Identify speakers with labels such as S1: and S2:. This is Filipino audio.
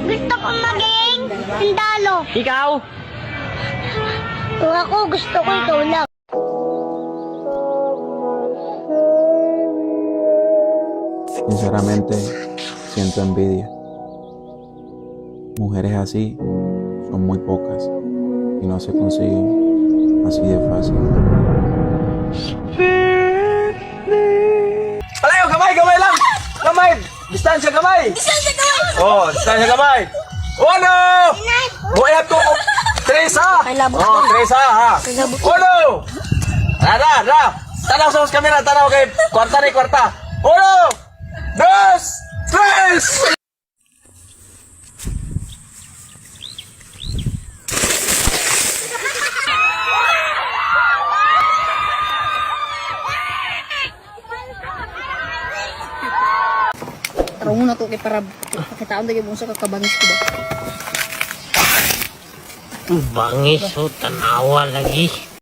S1: Gusto ko maging sundalo.
S2: Ikaw?
S1: Kung ako gusto ko ikaw lang.
S3: Sinceramente, siento envidia. Mujeres así son muy pocas y no se consiguen así de fácil.
S4: Palayo, kamay lang! Kamay! Distansya kamay! Oh, distansya kamay! Uno! Buhay to! Teresa! Oh, Teresa ha! Uno! Ra! Tanaw sa kamera, tanaw kay kwarta ni kwarta! Uno! Dos! Tres!
S5: Taro muna to kay para pakitaan tayo mo sa kakabangis ko ba.
S2: Bangis o tanawa lagi.